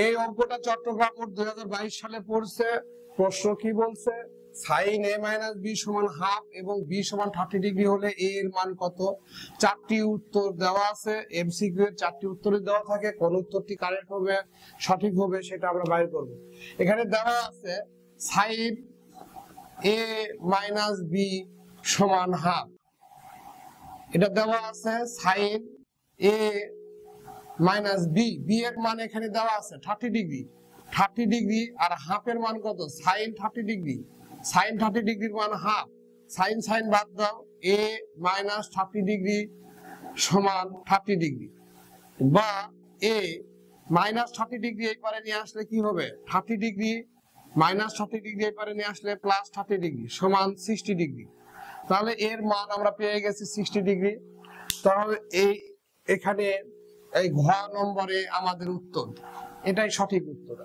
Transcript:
এই অঙ্কটা চট্টগ্রাম বোর্ড 2022 সালে পড়ছে। প্রশ্ন কি বলছে? sin a - b সমান হাফ এবং b সমান 30 ডিগ্রি হলে a এর মান কত? চারটি উত্তর দেওয়া আছে, এমসিকিউ এর চারটি উত্তরই দেওয়া থাকে, কোন উত্তরটি কারেক্ট হবে, সঠিক হবে সেটা আমরা বাইর করব। এখানে দেওয়া আছে sin a - b সমান হাফ, এটা দেওয়া আছে sin a - b, b এর মান এখানে দেওয়া আছে 30 ডিগ্রি, 30 ডিগ্রি আর হাফের মান কত? sin 30 ডিগ্রি, sin 30 ডিগ্রির মান হাফ, sin sin বাদ দাও, a - 30 ডিগ্রি সমান 30 ডিগ্রি, বা a - 30 ডিগ্রি এই পারে নিয়ে আসলে কি হবে? 30 ডিগ্রি - 30 ডিগ্রি এই পারে নিয়ে আসলে প্লাস 30 ডিগ্রি সমান 60 ডিগ্রি। তাহলে এর মান আমরা পেয়ে গেছি 60 ডিগ্রি। তাহলে এখানে এই ঘ নম্বরে আমাদের উত্তর, এটাই সঠিক উত্তর।